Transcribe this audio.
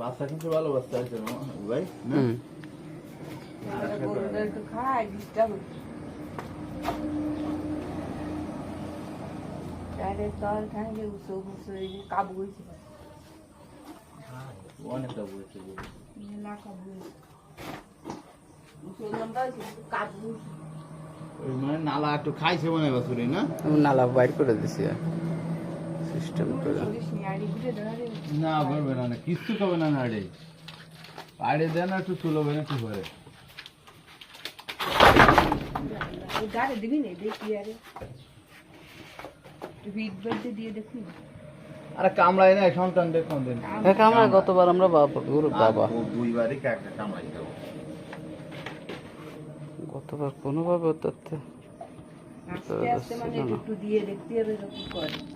বাচ্চা কিন্তু ভালো বাচ্চা আছে ভাই না গরুটা একটু খায় ডিস্টার্ব তাহলে তল থাকে উসো উসো এই কাবু হয়েছে অনেক কাবু হয়েছে না কাবু হয়েছে উসো লম্বা হয়েছে কাবু ওই মানে নালা একটু খাইছে মনে হয় বাছুরি না নালা বাইর করে দিছি সিস্টেম করে না করবে না কিছু খাবে না নাড়ে আড়ে দেয় না একটু চুলোবে না কি করে গাড়ি দিবি না দেখি আরে ভিড বেল্টে দিয়ে দেখি আরে কামড়াই না সন্তান দেখুন দিন আমরা গতবার আমরা বাবা দুইবারই একটা কামড়াই দেবো গতবার কোনোভাবে আস্তে আস্তে মানে একটু দিয়ে দেখতে হবে এরকম করে